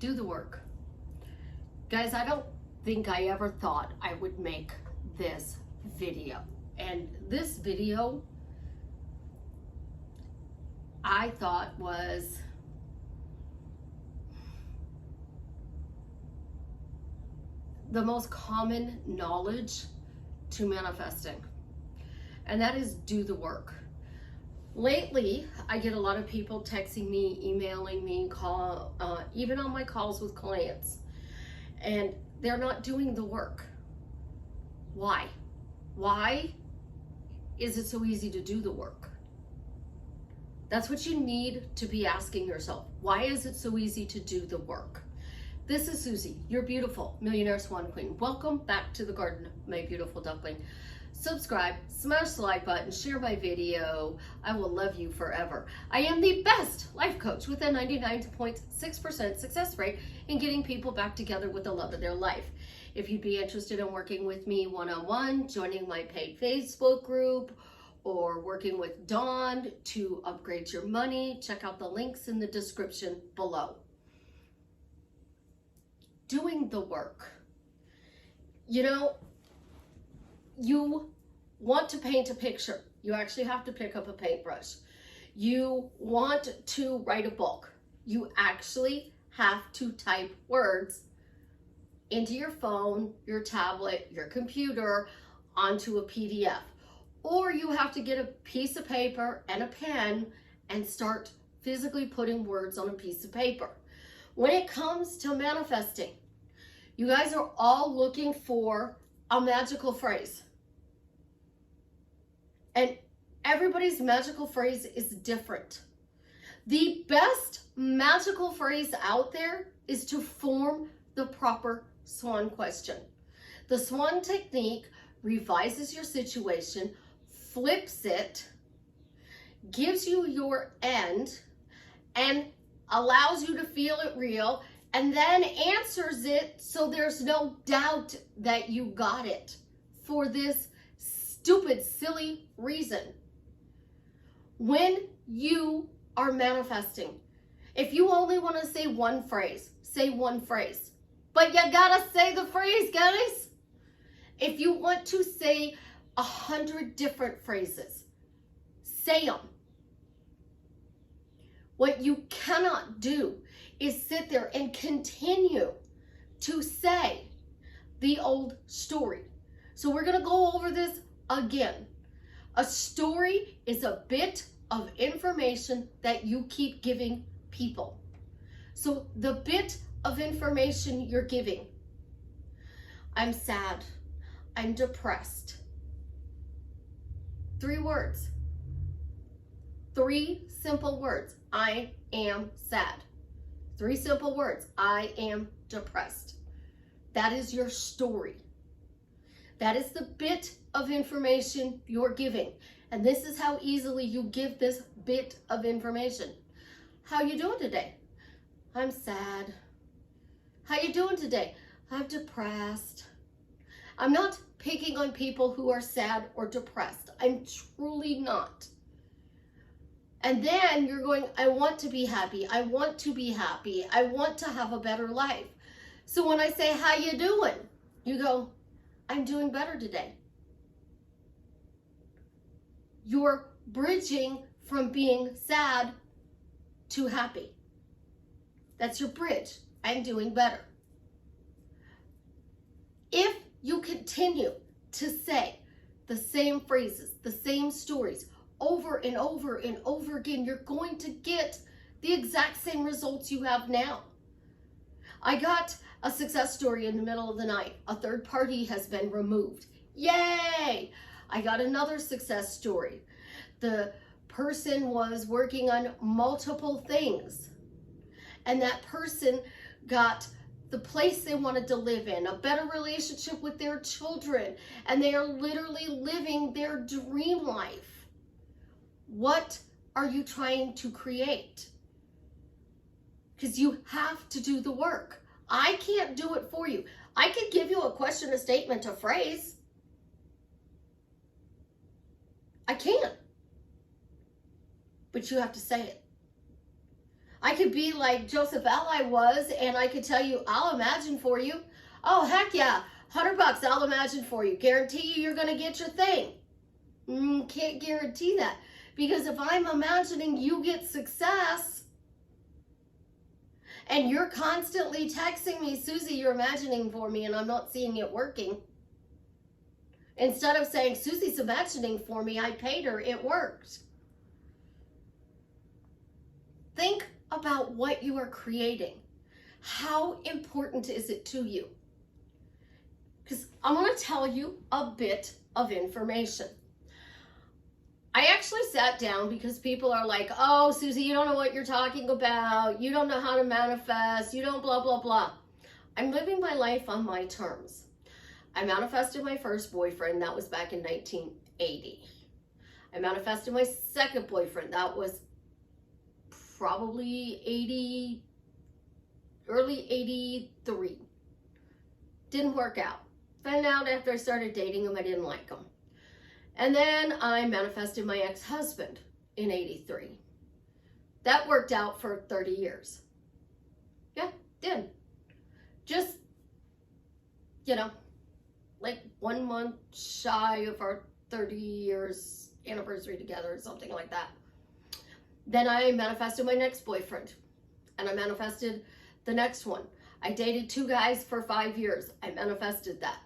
do the work. Guys, I don't think I ever thought I would make this video. And this video, I thought was the most common knowledge to manifesting. And that is do the work. Lately, I get a lot of people texting me, emailing me, even on my calls with clients, and they're not doing the work. Why? Why is it so easy to do the work? That's what you need to be asking yourself. Why is it so easy to do the work? This is Susie, your beautiful Millionaire Swan Queen. Welcome back to the garden, my beautiful duckling. Subscribe, smash the like button, share my video. I will love you forever. I am the best life coach with a 99.6% success rate in getting people back together with the love of their life. If you'd be interested in working with me one-on-one, joining my paid Facebook group, or working with Dawn to upgrade your money, check out the links in the description below. Doing the work. You know, you want to paint a picture. You actually have to pick up a paintbrush. You want to write a book. You actually have to type words into your phone, your tablet, your computer, onto a PDF. Or you have to get a piece of paper and a pen and start physically putting words on a piece of paper. When it comes to manifesting, you guys are all looking for a magical phrase. And everybody's magical phrase is different. The best magical phrase out there is to form the proper SWAN question. The SWAN technique revises your situation, flips it, gives you your end, and allows you to feel it real, and then answers it so there's no doubt that you got it for this stupid, silly reason. When you are manifesting, if you only want to say one phrase, say one phrase. But you gotta say the phrase, guys. If you want to say 100 different phrases, say them. What you cannot do is sit there and continue to say the old story. So we're gonna go over this again. A story is a bit of information that you keep giving people. So the bit of information you're giving: I'm sad, I'm depressed. 3 words. 3 simple words. I am sad. 3 simple words. I am depressed. That is your story. That is the bit of information you're giving. And this is how easily you give this bit of information. How you doing today? I'm sad. How you doing today? I'm depressed. I'm not picking on people who are sad or depressed. I'm truly not. And then you're going, I want to be happy. I want to be happy. I want to have a better life. So when I say, how you doing? You go, I'm doing better today. You're bridging from being sad to happy. That's your bridge. I'm doing better. If you continue to say the same phrases, the same stories over and over and over again, you're going to get the exact same results you have now. I got a success story in the middle of the night. A third party has been removed. Yay! I got another success story. The person was working on multiple things, and that person got the place they wanted to live in, a better relationship with their children, and they are literally living their dream life. What are you trying to create? Because you have to do the work. I can't do it for you. I could give you a question, a statement, a phrase. I can. But you have to say it. I could be like Joseph Ally was, and I could tell you, I'll imagine for you. Oh, heck yeah, $100, I'll imagine for you. Guarantee you you're going to get your thing. Can't guarantee that. Because if I'm imagining you get success, and you're constantly texting me, Susie, you're imagining for me, and I'm not seeing it working. Instead of saying, Susie's imagining for me, I paid her, it worked. Think about what you are creating. How important is it to you? Because I want to tell you a bit of information. I actually sat down because people are like, oh, Susie, you don't know what you're talking about. You don't know how to manifest. You don't blah, blah, blah. I'm living my life on my terms. I manifested my first boyfriend. That was back in 1980. I manifested my second boyfriend. That was probably early 83. Didn't work out. Found out after I started dating him, I didn't like him. And then I manifested my ex-husband in 83. That worked out for 30 years. Yeah, did. Just, like 1 month shy of our 30 years anniversary together or something like that. Then I manifested my next boyfriend, and I manifested the next one. I dated 2 guys for 5 years. I manifested that.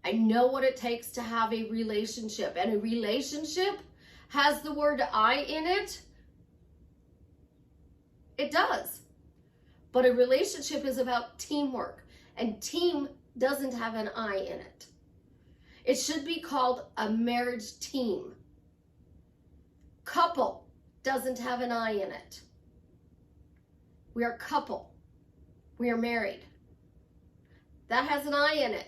I know what it takes to have a relationship, and a relationship has the word I in it. It does. But a relationship is about teamwork, and team doesn't have an I in it. It should be called a marriage team. Couple doesn't have an I in it. We are couple. We are married. That has an I in it.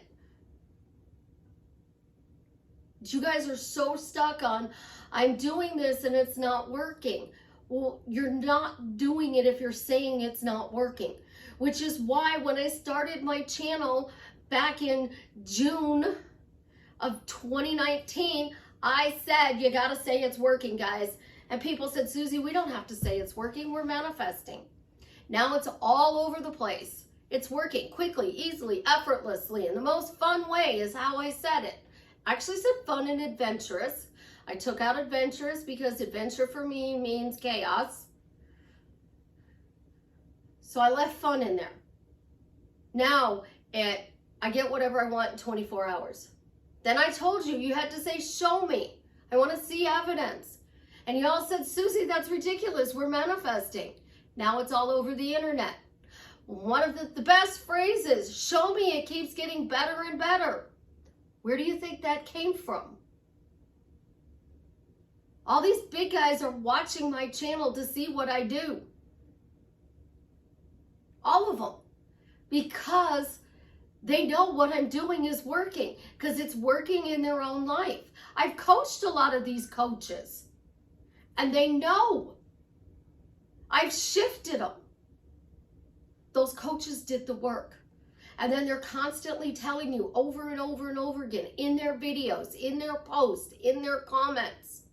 You guys are so stuck on, I'm doing this and it's not working. Well, you're not doing it if you're saying it's not working. Which is why when I started my channel back in June of 2019, I said, you gotta say it's working, guys. And people said, Susie, we don't have to say it's working, we're manifesting. Now it's all over the place. It's working quickly, easily, effortlessly, and the most fun way is how I said it. I actually said fun and adventurous. I took out adventurous because adventure for me means chaos. So I left fun in there. Now I get whatever I want in 24 hours. Then I told you, you had to say, show me. I want to see evidence. And you all said, Susie, that's ridiculous. We're manifesting. Now it's all over the internet. One of the best phrases, show me, it keeps getting better and better. Where do you think that came from? All these big guys are watching my channel to see what I do. All of them. Because they know what I'm doing is working. Because it's working in their own life. I've coached a lot of these coaches. And they know. I've shifted them. Those coaches did the work. And then they're constantly telling you over and over and over again in their videos, in their posts, in their comments.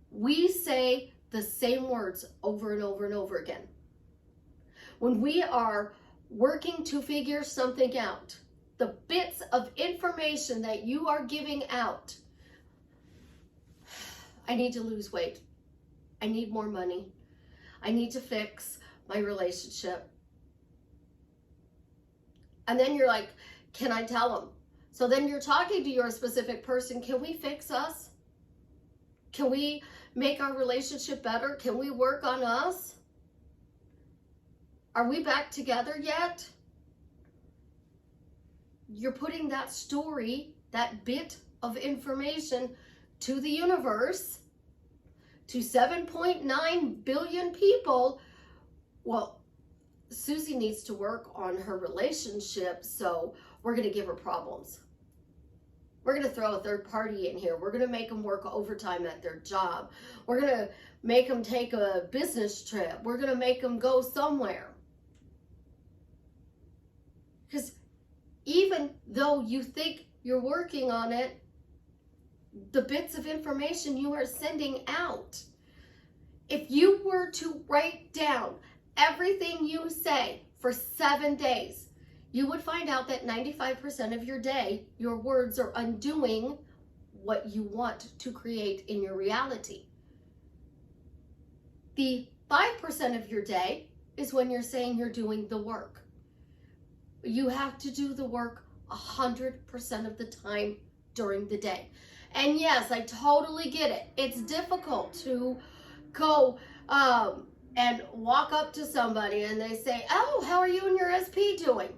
We say the same words over and over and over again. When we are working to figure something out, the bits of information that you are giving out, I need to lose weight. I need more money. I need to fix my relationship. And then you're like, can I tell them? So then you're talking to your specific person. Can we fix us? Can we make our relationship better? Can we work on us? Are we back together yet? You're putting that story, that bit of information to the universe, to 7.9 billion people. Well, Susie needs to work on her relationship, so we're going to give her problems. We're going to throw a third party in here. We're going to make them work overtime at their job. We're going to make them take a business trip. We're going to make them go somewhere. Because even though you think you're working on it, the bits of information you are sending out, If you were to write down everything you say for 7 days, you would find out that 95% of your day, your words are undoing what you want to create in your reality. The 5% of your day is when you're saying you're doing the work. You have to do the work 100% of the time during the day. And yes, I totally get it. It's difficult to go and walk up to somebody and they say, oh, how are you and your SP doing?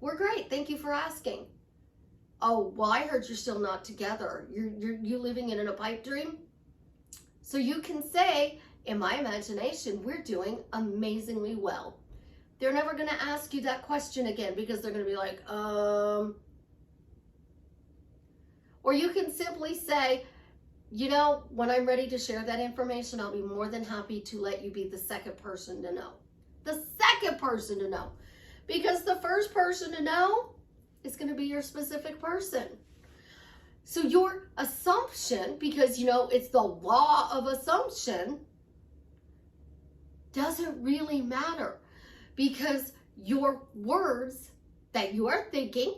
We're great. Thank you for asking. Oh, well, I heard you're still not together. You're living in a pipe dream. So you can say, in my imagination, we're doing amazingly well. They're never going to ask you that question again because they're going to be like, Or you can simply say, you know, when I'm ready to share that information, I'll be more than happy to let you be the second person to know. The second person to know. Because the first person to know is going to be your specific person. So your assumption, because you know it's the law of assumption, doesn't really matter. Because your words that you are thinking,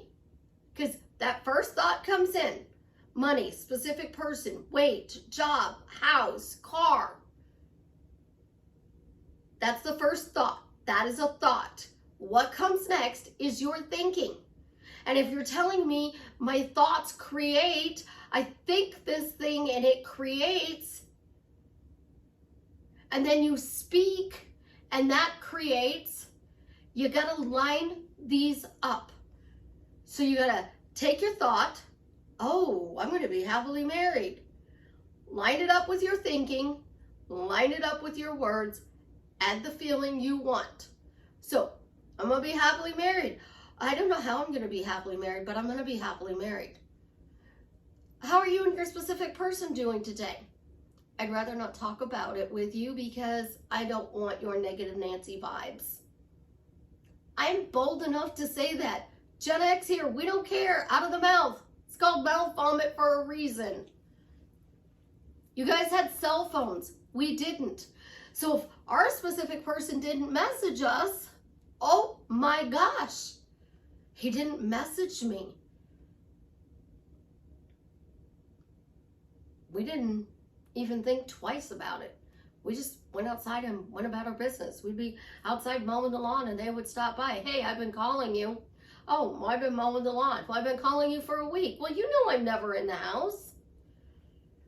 because that first thought comes in, money, specific person, weight, job, house, car. That's the first thought. That is a thought. What comes next is your thinking. And if you're telling me my thoughts create, I think this thing and it creates, and then you speak and that creates, you got to line these up. So you got to take your thought, oh, I'm going to be happily married. Line it up with your thinking, line it up with your words, add the feeling you want. So I'm going to be happily married. I don't know how I'm going to be happily married, but I'm going to be happily married. How are you and your specific person doing today? I'd rather not talk about it with you because I don't want your negative Nancy vibes. I'm bold enough to say that. Gen X here, we don't care. Out of the mouth. It's called mouth vomit for a reason. You guys had cell phones. We didn't. So if our specific person didn't message us, oh my gosh, he didn't message me. We didn't even think twice about it. We just went outside and went about our business. We'd be outside mowing the lawn and they would stop by. Hey, I've been calling you. Oh, I've been mowing the lawn. Well, I've been calling you for a week. Well, you know I'm never in the house.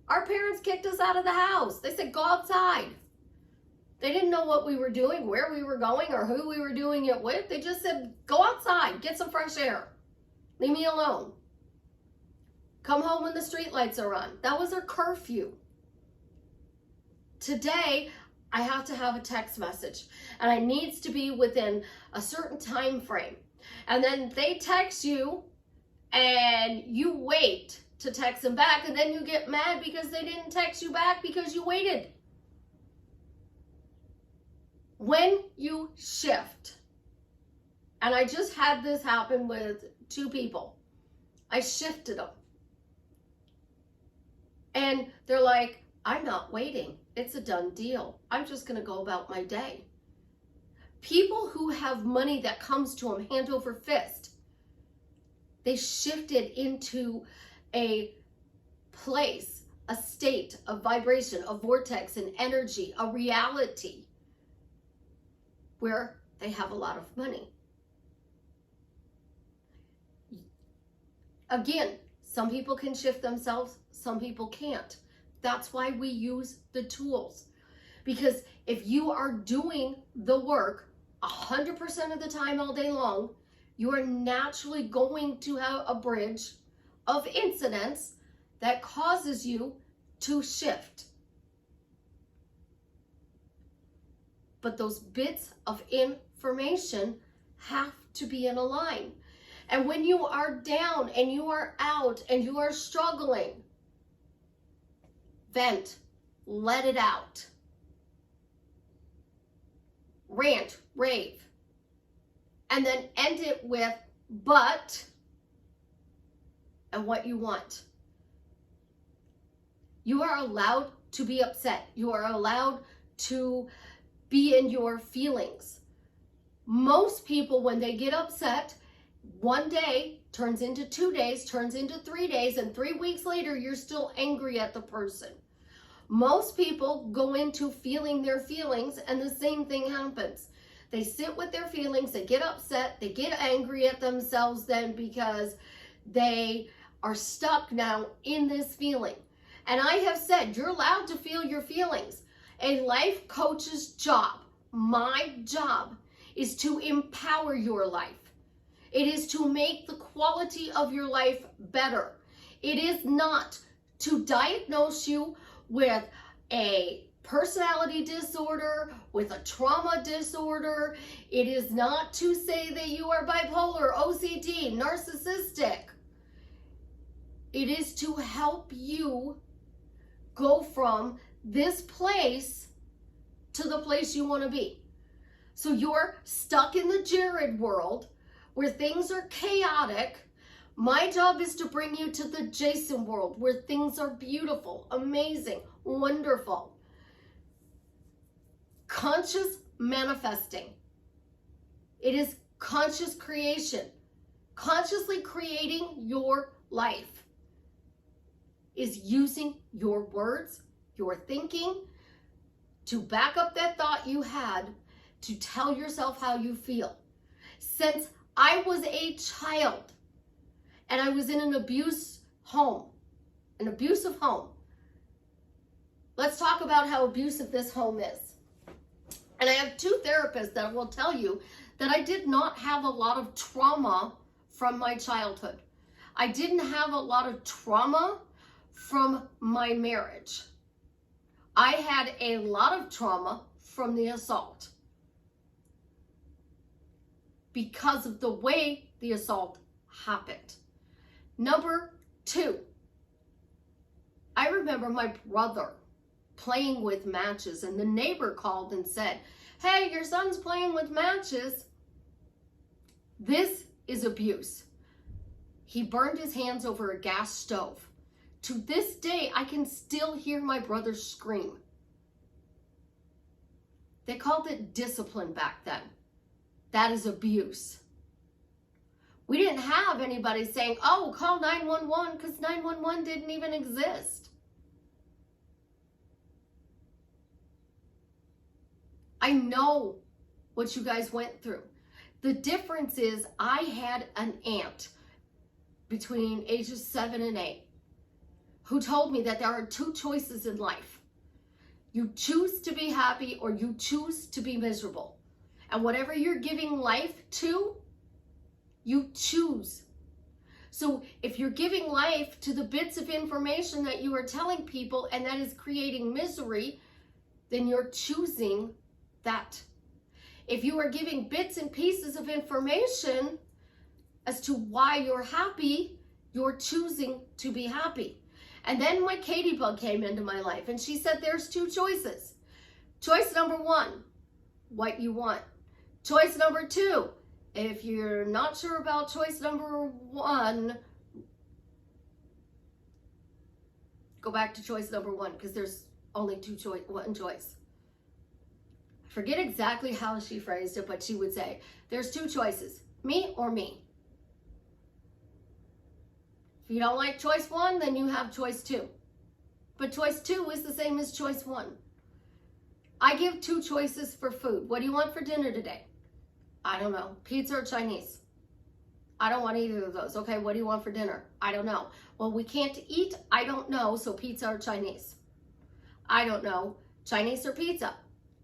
Our parents kicked us out of the house. They said, go outside. They didn't know what we were doing, where we were going, or who we were doing it with. They just said, go outside, get some fresh air. Leave me alone. Come home when the street lights are on. That was our curfew. Today, I have to have a text message, and it needs to be within a certain time frame. And then they text you, and you wait to text them back, and then you get mad because they didn't text you back because you waited. When you shift, and I just had this happen with 2 people. I shifted them. And they're like, I'm not waiting. It's a done deal. I'm just going to go about my day. People who have money that comes to them hand over fist, they shifted into a place, a state, a vibration, a vortex, an energy, a reality where they have a lot of money. Again, some people can shift themselves, some people can't. That's why we use the tools. Because if you are doing the work 100% of the time all day long, you are naturally going to have a bridge of incidents that causes you to shift. But those bits of information have to be in a line. And when you are down and you are out and you are struggling, vent, let it out. Rant, rave. And then end it with but and what you want. You are allowed to be upset. You are allowed to be in your feelings. Most people, when they get upset, one day turns into 2 days, turns into 3 days, and 3 weeks later, you're still angry at the person. Most people go into feeling their feelings, and the same thing happens. They sit with their feelings, they get upset, they get angry at themselves then because they are stuck now in this feeling. And I have said, you're allowed to feel your feelings. A life coach's job, my job, is to empower your life. It is to make the quality of your life better. It is not to diagnose you with a personality disorder, with a trauma disorder. It is not to say that you are bipolar, OCD, narcissistic. It is to help you go from this place to the place you want to be. So you're stuck in the Jared world where things are chaotic. My job is to bring you to the Jason world where things are beautiful, amazing, wonderful. Conscious manifesting. It is conscious creation. Consciously creating your life is using your words, your thinking, to back up that thought you had, to tell yourself how you feel. Since I was a child and I was in an abusive home, let's talk about how abusive this home is. And I have 2 therapists that will tell you that I did not have a lot of trauma from my childhood. I didn't have a lot of trauma from my marriage. I had a lot of trauma from the assault because of the way the assault happened. Number 2, I remember my brother playing with matches, and the neighbor called and said, "Hey, your son's playing with matches." This is abuse. He burned his hands over a gas stove. To this day, I can still hear my brother scream. They called it discipline back then. That is abuse. We didn't have anybody saying, "Oh, call 911," because 911 didn't even exist. I know what you guys went through. The difference is I had an aunt between ages 7 and 8 who told me that there are 2 choices in life. You choose to be happy or you choose to be miserable. And whatever you're giving life to, you choose. So if you're giving life to the bits of information that you are telling people and that is creating misery, then you're choosing that. If you are giving bits and pieces of information as to why you're happy, you're choosing to be happy. And then my Katie bug came into my life and she said there's 2 choices. Choice number 1, what you want. Choice number 2, if you're not sure about choice number 1, go back to choice number 1 because there's only one choice. I forget exactly how she phrased it, but she would say, there's 2 choices, me or me. If you don't like choice 1, then you have choice 2. But choice 2 is the same as choice 1. I give 2 choices for food. What do you want for dinner today? I don't know. Pizza or Chinese? I don't want either of those. Okay, what do you want for dinner? I don't know. Well, we can't eat. I don't know. So pizza or Chinese? I don't know. Chinese or pizza?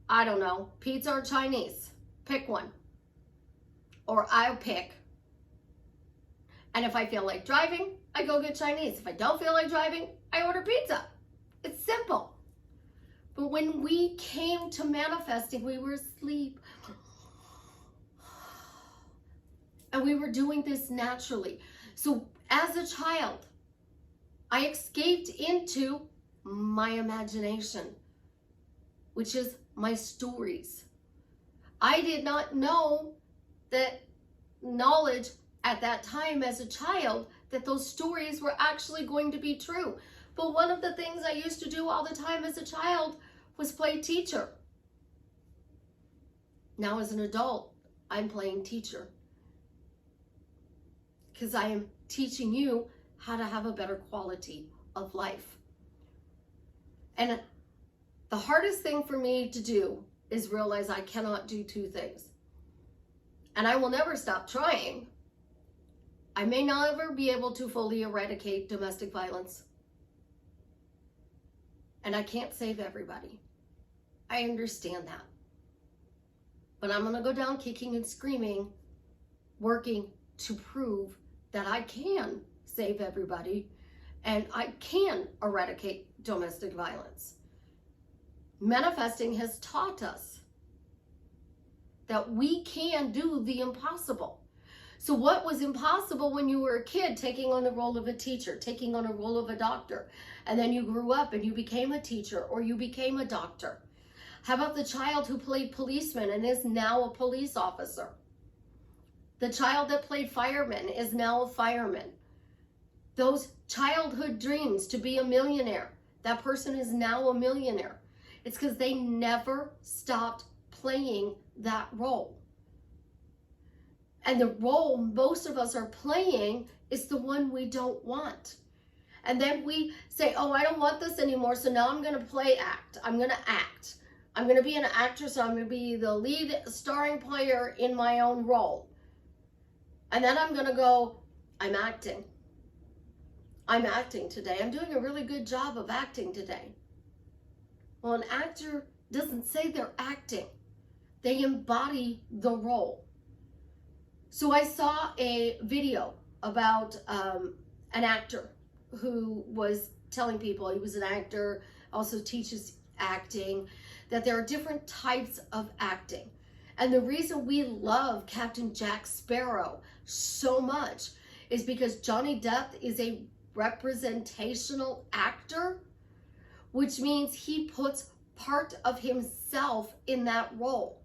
I don't know. Pizza or Chinese? Pick one. Or I'll pick. And if I feel like driving, I go get Chinese. If I don't feel like driving, I order pizza. It's simple. But when we came to manifesting, we were asleep. And we were doing this naturally. So as a child, I escaped into my imagination, which is my stories. I did not know that knowledge at that time as a child that those stories were actually going to be true. But one of the things I used to do all the time as a child was play teacher. Now as an adult, I'm playing teacher. Because I am teaching you how to have a better quality of life. And the hardest thing for me to do is realize I cannot do two things. And I will never stop trying. I may never be able to fully eradicate domestic violence. And I can't save everybody. I understand that. But I'm going to go down kicking and screaming, working to prove that I can save everybody and I can eradicate domestic violence. Manifesting has taught us that we can do the impossible. So what was impossible when you were a kid, taking on the role of a teacher, taking on a role of a doctor, and then you grew up and you became a teacher or you became a doctor? How about the child who played policeman and is now a police officer? The child that played fireman is now a fireman. Those childhood dreams to be a millionaire, that person is now a millionaire. It's because they never stopped playing that role. And the role most of us are playing is the one we don't want. And then we say, oh, I don't want this anymore, so now I'm going to play act. I'm going to act. I'm going to be an actress, so I'm going to be the lead starring player in my own role. And then I'm going to go, I'm acting. I'm acting today. I'm doing a really good job of acting today. Well, an actor doesn't say they're acting. They embody the role. So I saw a video about an actor who was telling people he was an actor, also teaches acting, that there are different types of acting. And the reason we love Captain Jack Sparrow so much is because Johnny Depp is a representational actor, which means he puts part of himself in that role.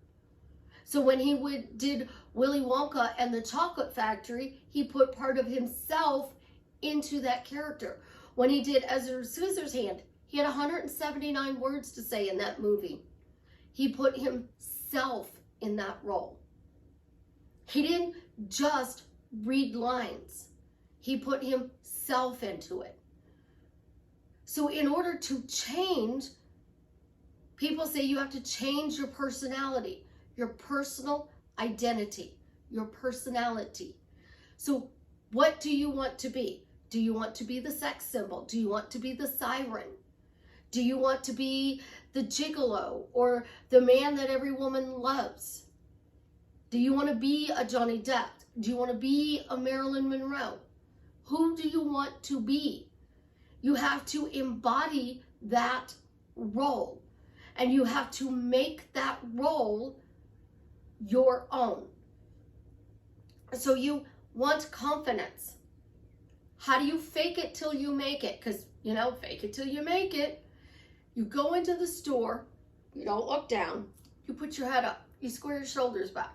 So when he did Willy Wonka and the Chocolate Factory, he put part of himself into that character. When he did Edward Scissorhands, he had 179 words to say in that movie. He put himself in that role. He didn't just read lines. He put himself into it. So in order to change, people say you have to change your personality, your personal identity, your personality. So what do you want to be? Do you want to be the sex symbol? Do you want to be the siren? Do you want to be the gigolo or the man that every woman loves? Do you want to be a Johnny Depp? Do you want to be a Marilyn Monroe? Who do you want to be? You have to embody that role, and you have to make that role your own. So you want confidence. How do you fake it till you make it? Because, fake it till you make it. You go into the store, you don't look down, you put your head up, you square your shoulders back.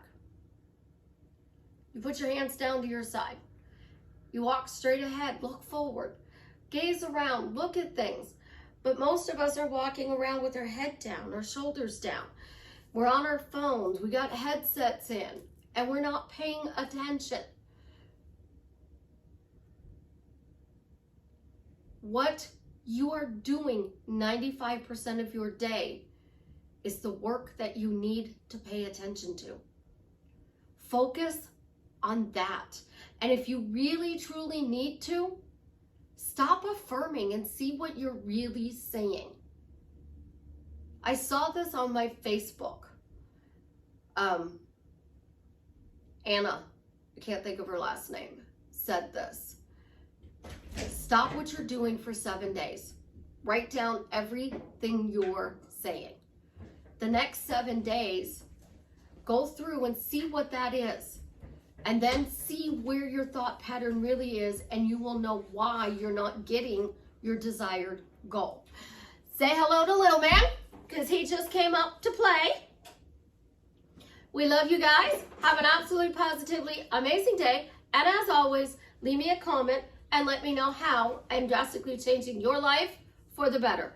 You put your hands down to your side. You walk straight ahead, look forward, gaze around, look at things. But most of us are walking around with our head down, our shoulders down. We're on our phones, we got headsets in, and we're not paying attention. What you are doing 95% of your day is the work that you need to pay attention to. Focus on that. And if you really truly need to, stop affirming and see what you're really saying. I saw this on my Facebook. Anna, I can't think of her last name, said this. Stop what you're doing for 7 days. Write down everything you're saying. The next 7 days, go through and see what that is. And then see where your thought pattern really is, and you will know why you're not getting your desired goal. Say hello to Little Man, because he just came up to play. We love you guys. Have an absolutely positively amazing day. And as always, leave me a comment and let me know how I'm drastically changing your life for the better.